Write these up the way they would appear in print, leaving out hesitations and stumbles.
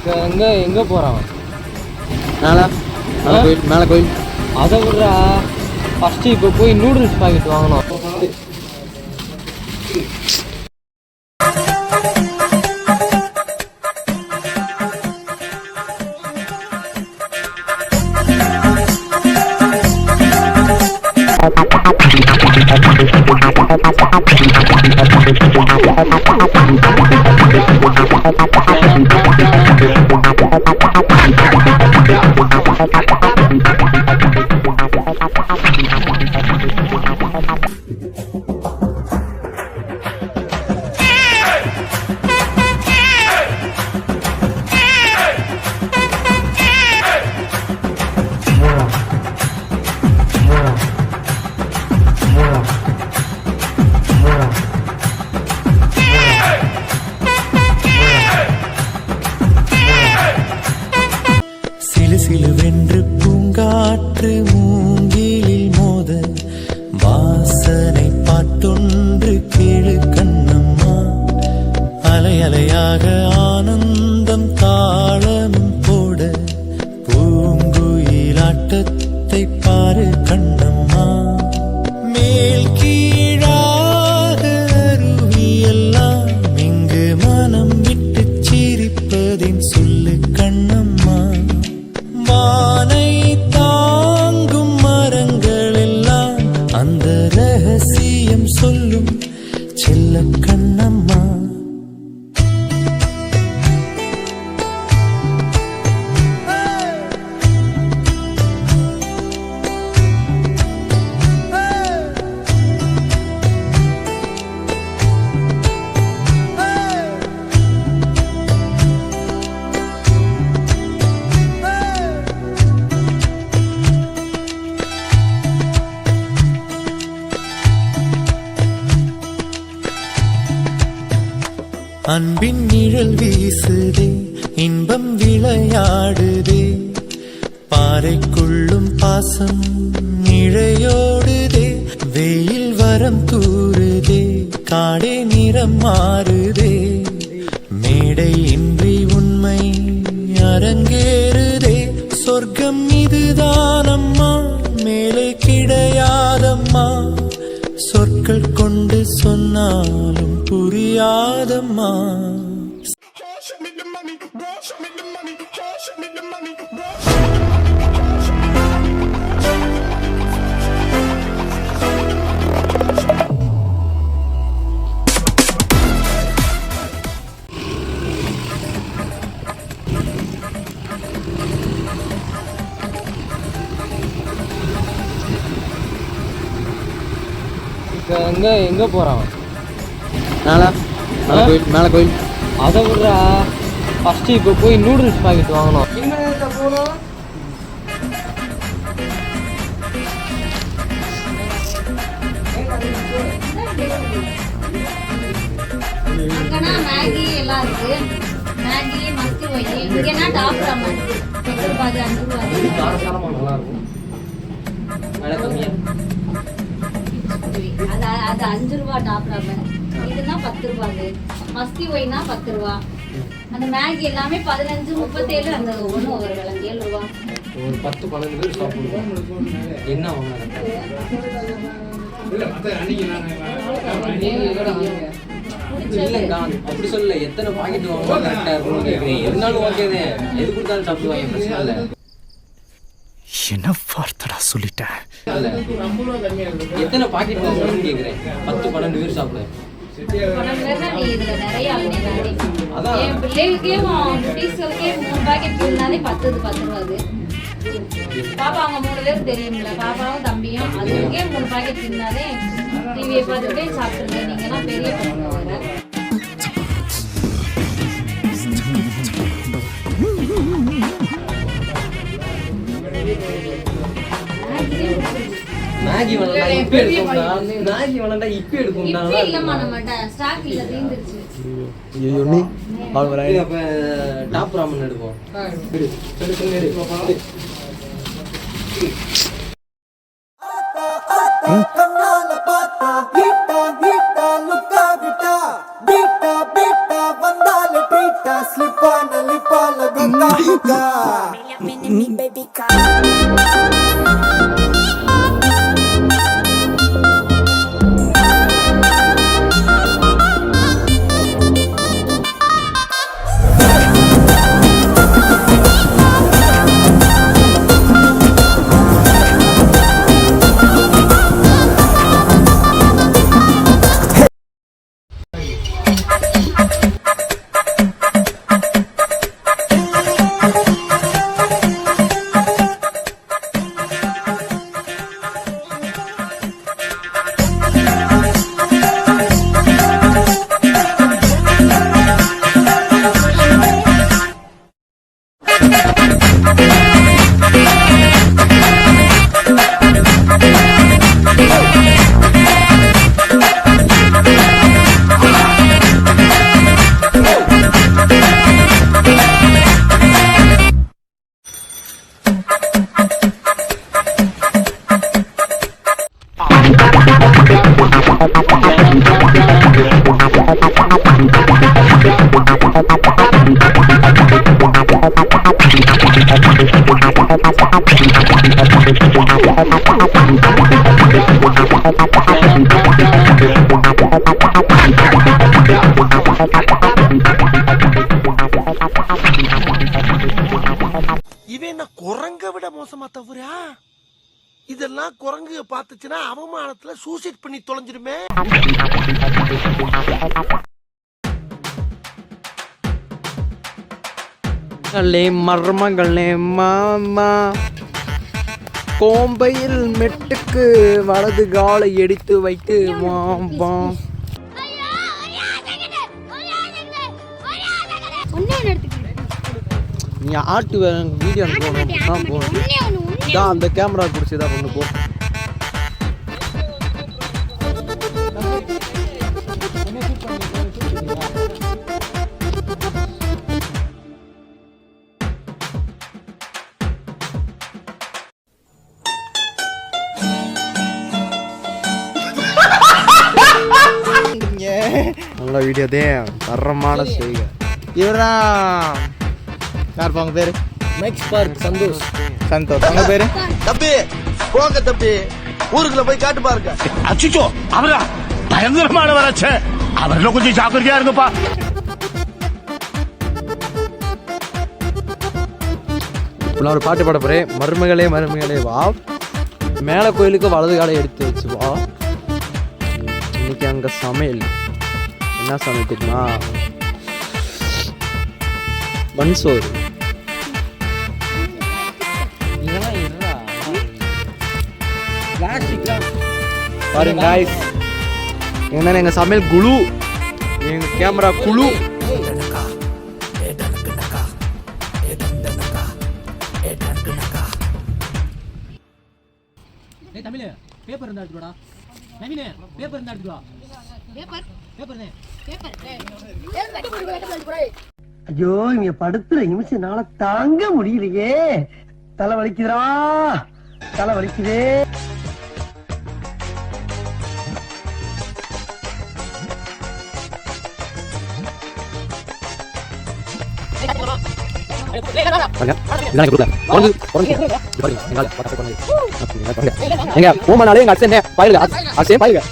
எங்கே போகிறான்? மேலே கோயில், மேலே கோயில். அதை விட்றா, ஃபஸ்ட்டு இப்போ போய் நூடுல்ஸ் பாக்கெட் வாங்கணும். சிலுவென்று பூங்காற்று மூங்கிலில் மோத வாசனை பாட்டொன்று கேளு கண்ணம்மா. அலை அலையாக ஆனந்தம் தாளமும் போட பூங்குயிலாட்டத்தை பாரு கண்ணம்மா. மேல் கீழாக அருவியெல்லாம் இங்கு மனம் விட்டு சிரிப்பதின் சொல்லு கண்ணம்மா. வானை தாங்கும் மரங்கள் எல்லாம் அந்த ரகசியம் சொல்லும் செல்ல கண்ணம்மா. அன்பின் நிழல் வீசுதே, இன்பம் விளையாடுதே, பாறைக்குள்ளும் பாசம் இழையோடுதே. வெயில் வரம் தூறுதே, காடே நிறம் மாறுதே, மேடை இன்றி உண்மை அரங்கேறுதே. சொர்க்கம் இதுதானம்மா, மேலே கிடையாதம்மா, சொற்கள் கொண்டு சொன்னாலும் புரியாதம்மா. எங்கே போகிறான்? மேலே கோயில், மேலே கோயில். அதை விட்றா, ஃபஸ்ட்டு இப்போ போய் நூடுல்ஸ் பாக்கெட் வாங்கணும். போகணும். மேகி எல்லாம் இருக்கு. மேகி மஸ்தி வை. இங்கன்னா டாப் ராமன் 10 ரூபாய் 5 ரூபாய். காரசாரமாக நல்லா இருக்கும். விலை கம்மியாக. அது 5 ரூபாய் டாப் ராமன். இதுனா 10 ரூபாய். மஸ்தி வைனா 10 ரூபாய். அந்த மேகி எல்லாமே 15 37 அந்த ஒன்று ஒரு விலை 7 ரூபாய். ஒரு 10-12 பேர் சாப்பிடுவோம். என்ன வாங்கலாம்? இல்லைங்கா, அப்படி சொல்லல. எத்தனை பாக்கெட் வாங்கலாம் கரெக்டாக இருக்கும்னு கேட்குறேன். எதுனாலும் ஓகேதே, எது கொடுத்தாலும் சாப்பிடுவாங்க, பிரச்சனை இல்லை. என்ன வார்த்தடா சொல்லிட்டேன். எத்தனை பாக்கெட் வாங்கணும்னு கேட்குறேன். 10-12 பேர் சாப்பிடுவேன். அதான் என் பிள்ளைகளுக்கே குட்டீஸ்களுக்கே 3 பாக்கெட் இருந்தாலே 10 ரூபாய். பாப்பா அவங்க 3 பேர் தெரியுங்களா, பாப்பாவும் தம்பியும். அதுக்கே 3 பாக்கெட் இருந்தாலே டிவியை பார்த்துட்டே சாப்பிடுங்க. நீங்கன்னா பெரிய பசங்க வர மேகி வேணா இப்ப எடுக்கும்டா. மேகி வேணாடா இப்ப எடுக்கும்டா. இல்லம்மா நம்மட்ட ஸ்டாக் இல்ல, தீந்துருச்சு. ஐயோ நீ ஆல் வர அப்ப டாப் ராமன் எடுப்போம். எடு கண்ணால பார்த்தா ஹீட்டா ஹீட்டா லுக்கா விட்டா பீட்டா பீட்டா வந்தால ட்ரீட்டா ஸ்லிப் nalipa lagota hika. இவன் என்ன குரங்க விட மோசமா தவறா? இதெல்லாம் குரங்கு பார்த்துச்சுன்னா அவமானத்துல சூசைட் பண்ணி தொலைஞ்சிருமே. மர்மங்களே மாமா கோம்பையில் மெட்டுக்கு வலது காலை எடுத்து வைத்து மாமா. நீ ஆட்டு வீடியோ போகணும் தான் அந்த கேமரா பிடிச்சதா கொண்டு போ. நல்ல வீடியோ தான் தரமான செய்க. இவரா யார் உங்க பேரு? Max Park Santhosh. உங்க பேரு? தம்பி போங்க தம்பி, ஊருக்குள்ள போய் காட்டு பாருங்க. அச்சுச்சோ அவரா பயங்கரமான வராச்சே, அவர்ல கொஞ்சம் ஜாக்கிரதையா இருங்கப்பா. நான் ஒரு பாட்டு பாட போறேன். மருமகளே மருமகளே வா, மேல கோயிலுக்கு வலது காலை எடுத்து வச்சு வா. இன்னைக்கு அங்க சமையல் என்ன சமையல் தெரியுமா? மண் சோறு. பாருங்க guys, இவங்க எங்க சமையல் குழு, எங்க கேமரா குழு. தமிழ் பேப்பர் இருந்தா எடுத்துடா. நவீன பேப்பர் இருந்தா எடுத்துடா. ஐயோ இங்க படுத்துற நிமிஷம்னால தாங்க முடியலையே. தலை வலிக்குதுடா, தலை வலிக்குதே. எங்க போமானாலே எங்க அச்சன் பாருங்க, அச்சன் பாருங்க.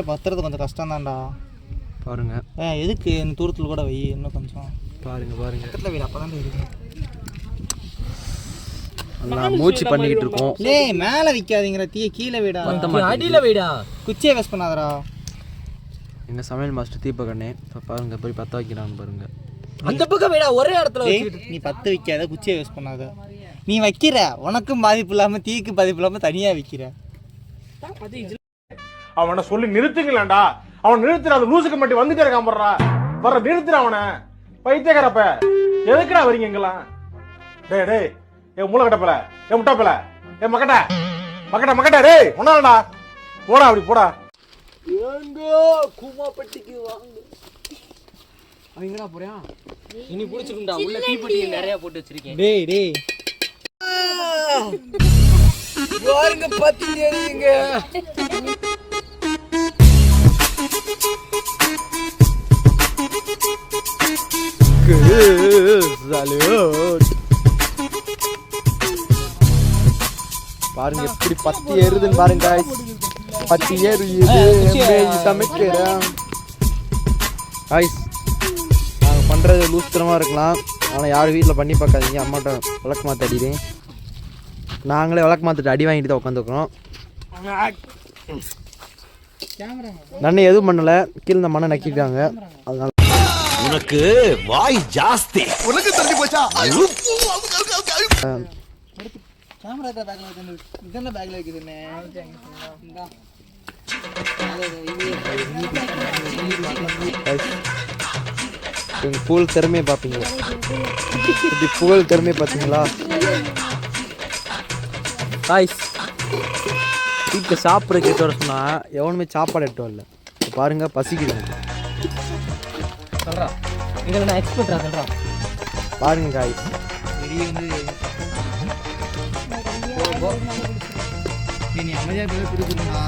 பத்துறது கொஞ்சம் கஷ்டம் தான்டா. பாருங்க எதுக்கு இந்த தூரத்தில் கூட வை, இன்னும் கொஞ்சம் பாருங்க பாருங்க. பக்கத்தில் வீடு அப்போ தான் இருக்கு. எல்லாம் மூச்சு பண்ணிக்கிட்டு இருக்கோம். டேய் மேலே வைக்காதீங்கடா, தீய கீழே வீடா, அடியில வைடா, குச்சியை வேஸ்ட் பண்ணாதடா. எங்க சமையல் மாஸ்டர் தீபகண்ணே பாருங்க போய் பத்த வைக்கிறான்னு பாருங்க. அந்த பக்கம் வைடா, ஒரே இடத்துல வச்சிட்டு. நீ பத்து வைக்காத, குச்சியை வேஸ்ட் பண்ணாத. நீ வைக்கிற, உனக்கும் பாதிப்பு இல்லாம தீக்கு பாதிப்பு இல்லாம தனியா வைக்கிற. அவனை சொல்லி நிறுத்துங்களேன்டா. அவன் நிறுத்துற, அது லூசுக்கு மட்டும் வந்துட்டே இருக்கான். வர்ற நிறுத்துற அவனை, பைத்தியக்காரப்ப. எதுக்குடா வரீங்க இங்கெல்லாம்? டேய் டேய், ஏ மூளை கட்டப்பல, ஏ முட்டாப்பல, ஏ மக்கட்ட மக்கட்ட மக்கட்ட, டேய் ஒன்னாலடா, போடா அப்படி போடா. கூமாப்பட்டிக்கு வாங்க. அவன் எங்கடா போறியா? இனி புடிச்சுக்குண்டா, உள்ள தீப்பெட்டி நிறைய போட்டு வச்சிருக்கேன். டேய் டேய் பாருங்க பத்தி தெரியுங்க. பாருங்க எப்படி பத்தி ஏறுதுன்னு பாருங்க. பத்தி ஏறு சமைக்கிறேன். நாங்கள் பண்ணுறது லூஸ்தரமாக இருக்கலாம், ஆனால் யாரும் வீட்டில் பண்ணி பார்க்காதீங்க. அம்மாட்ட விளக்கு மாற்ற அடிக்கிறேன். நாங்களே விளக்கு மாற்றிட்டு அடி வாங்கிட்டு தான் உட்காந்துருக்குறோம். நன்னை எதுவும் பண்ணலை, கீழே இந்த மண்ணை நக்கிட்டாங்க. அதனால உனக்கு வாய் ஜாஸ்தி. உனக்கு தள்ளி போச்சா? கேமரா பேக்ல வைக்கிறது. இதென்ன பேக்ல வைக்குதுன்னு புகழ் திறமையை பார்ப்பீங்க. இப்படி புகழ் திறமையை பார்த்தீங்களா? காய்ஸ் வீட்டில் சாப்பிட்ற கேட்டு வர சொன்னால் எவனுமே சாப்பாடு எடுத்து வரல. பாருங்க பசிக்குது. சொல்றா, இங்க நான் எக்ஸ்பர்ட்டா சொல்றா. பாருங்க காய்ஸ், வெளியே வந்து நீ அமைதியாக திருப்பிடுமா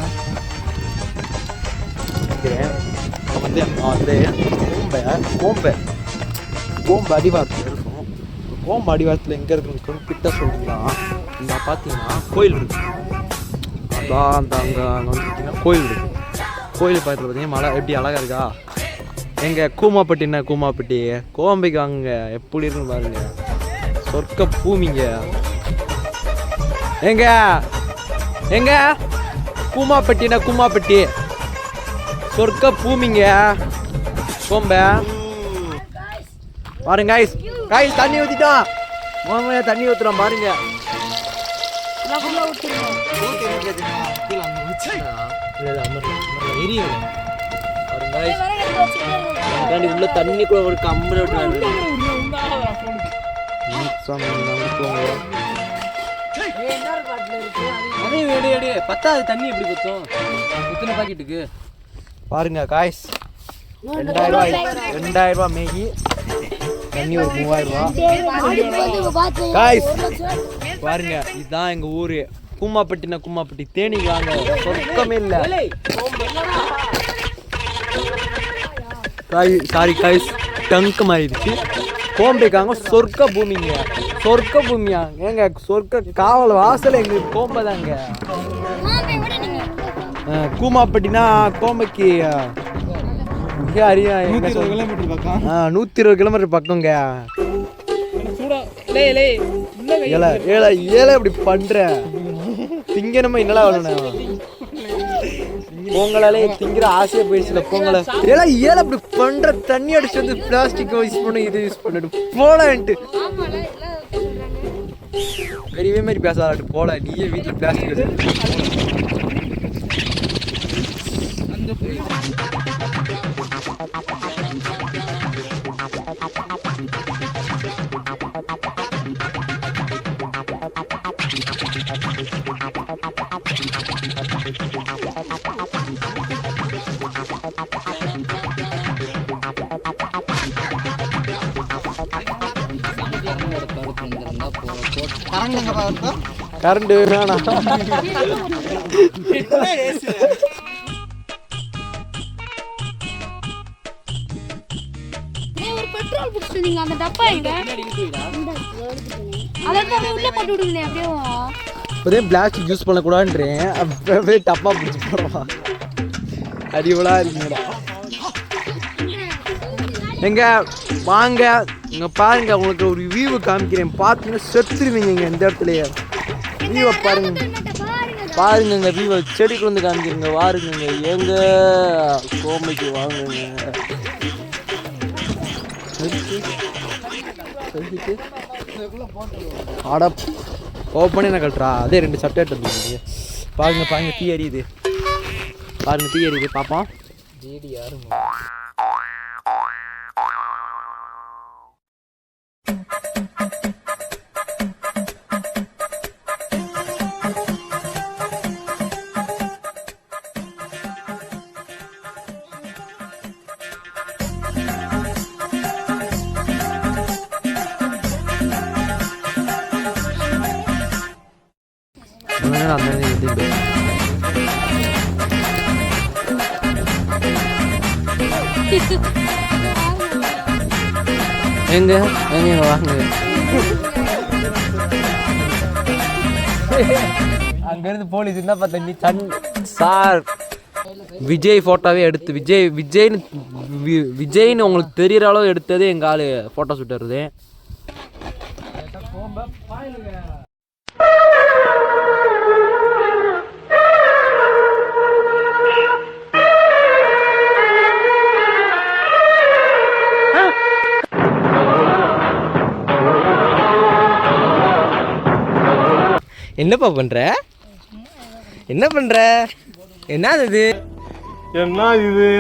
கோம்பு அடிவாரத்தில் இருக்கும். கோம்பு அடிவாரத்தில் எங்கே இருக்குன்னு கிட்ட சொல்லிங்களா? இங்கே பார்த்தீங்கன்னா கோயில் இருக்கு. அதான் அந்த அங்கே வந்துட்டீங்கன்னா கோயில் இருக்கு. கோயில் பக்கத்தில் பார்த்தீங்கன்னா மலை எப்படி அழகாக இருக்கா? எங்கள் கூமாப்பட்டி என்ன கூமாப்பட்டி கோம்பைக்கு வாங்க, எப்படி இருக்குன்னு பாருங்க. சொர்க்க பூமிங்க. எங்க கூமாப்பட்டினா கூமாப்பட்டி சொர்க்க பூமிங்க. கோம்ப பாருங்க காய்ஸ் தண்ணி ஊற்றிட்டோம். மாமையா தண்ணி ஊற்றுறோம் பாருங்க. உள்ள தண்ணி கூட ஒரு கம்பளை விட்டு பத்தாவது தண்ணி எப்படி குத்தும்? குத்துன பாக்கெட்டுக்கு பாருங்க காய்ஸ். 2000 ரூபாய் மேகி தண்ணி ஒரு 3000 ரூபாய். காய்ஸ் பாருங்க, இதுதான் எங்க ஊரு கூமாப்பட்டினா கூமாப்பட்டி. தேனிக்கு வாங்க, சொர்க்கமே இல்லை. சாரி காய்ஸ், டங்கு மாறிடுச்சு. கோம்பைக்காங்க சொர்க்க பூமிங்க. சொர்க்க பூமியா? ஏங்க சொர்க்க காவல் வாசல் எங்களுக்கு கோம்பை தாங்க. கூமாப்பட்டினா கோம்பைக்கு 120 பக்கம். 120 கிலோமீட்டர் பக்கங்க. ஏழை இப்படி பண்ற திங்கணுமா? என்னடா வரணும்? பொங்கலாலே திங்கிற ஆசையா போயிடுச்சுல பொங்கலை. ஏழை இப்படி பண்ற தண்ணி அடிச்சு வந்து பிளாஸ்டிக் யூஸ் பண்ண இது யூஸ் பண்ணிட்டு போலான்ட்டு பெரியவே மாதிரி பேசாட்டு போல. நீயே வீட்டில் பிளாஸ்டிக் கரண்ட் வேணாம். பெட்ரோல் புடிச்சிட்டீங்க. அந்த டப்பா எங்க? அதெல்லாம் உள்ள போட்டு விடுங்க அப்படியே. இப்போதே பிளாஸ்டிக் யூஸ் பண்ணக்கூடாதுன்றேன், அப்படியே டப்பா பிடிச்சி போடுவான். அடிவலா இருக்கீங்கடா. எங்க வாங்க இங்கே பாருங்க, உங்களுக்கு ஒரு வியூவை காமிக்கிறேன். பார்த்தீங்கன்னா செத்துருவீங்க. இங்கே இந்த இடத்துலயே வியூவை பாருங்க. பாருங்க வியூவை செடிக்கு வந்து காமிக்கிறீங்க. வாருங்க எங்க கோமைக்கு வாங்குங்க. ஆடா ஓப்பனே என்ன கட்டுறா? அதே 2 சட்டை எடுத்து பாருங்க தீ எரியுது. பாருங்க தீ எரியுது. பார்ப்போம். ஜிடி யாருங்க அதனால அந்த இது எங்க எங்க வாங்க அங்கேருந்து போலீஸ் என்ன பார்த்தா நீ சார் விஜய் ஃபோட்டோவே எடுத்து விஜய்னு உங்களுக்கு தெரிகிற அளவு எடுத்தது எங்கள் ஆள் ஃபோட்டோ ஷூட் வருது. என்னப்பா பண்ற? என்ன பண்ற? என்னது இது? என்ன இது?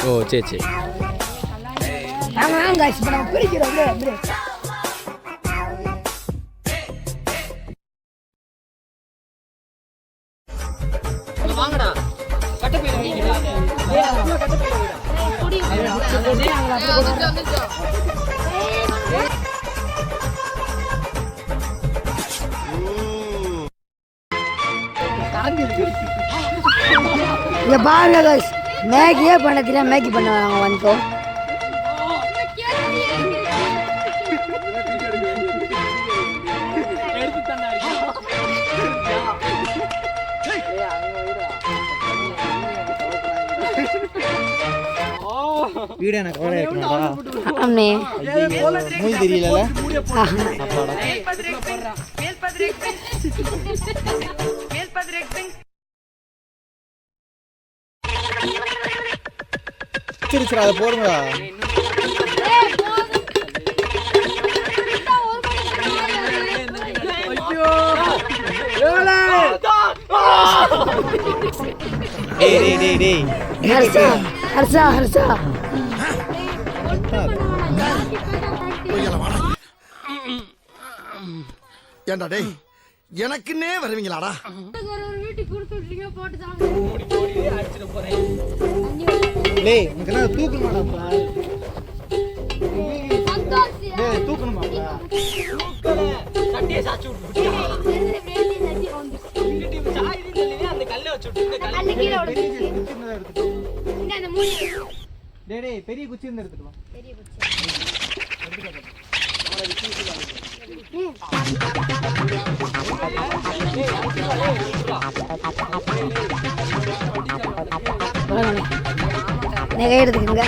ஓ சரி சரி. இங்க பாருங்க guys, மேகியே பண்ண தெரியாம மேகி பண்ண வந்தோம். வீடு எனக்கு கவலை இருக்கணும்டா. அம்மே மூய் தெரியல. சரி சரி அதை போடுங்கடா. ஹர்ஷா ஹர்ஷா ஏண்டா டேய் எனக்குன்னே வருவீங்களாடா? டேய் உனக்கு என்ன தூக்கணுமாடா? டேய் தூக்கணுமாடா? டேய் பெரிய குச்சி இருந்து எடுத்துட்டு வா. நகை எடுத்துக்கங்க.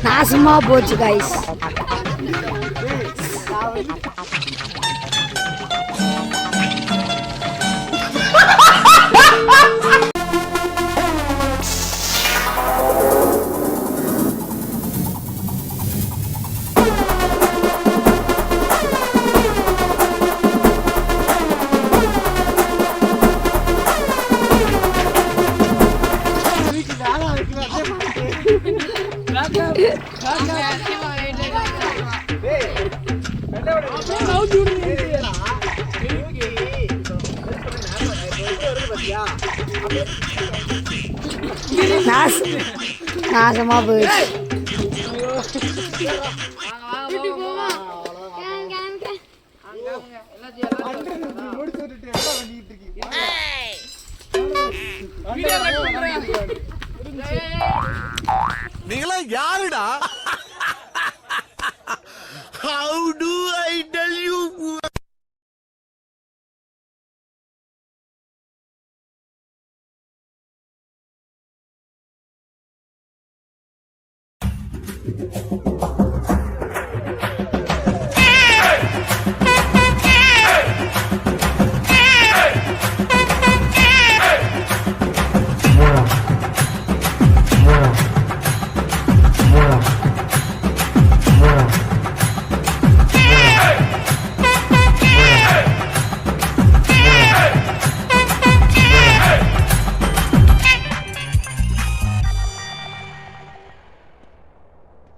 நாசமா போச்சு கைஸ். நாசமா போயிடுச்சு. நீங்களா யாருடா?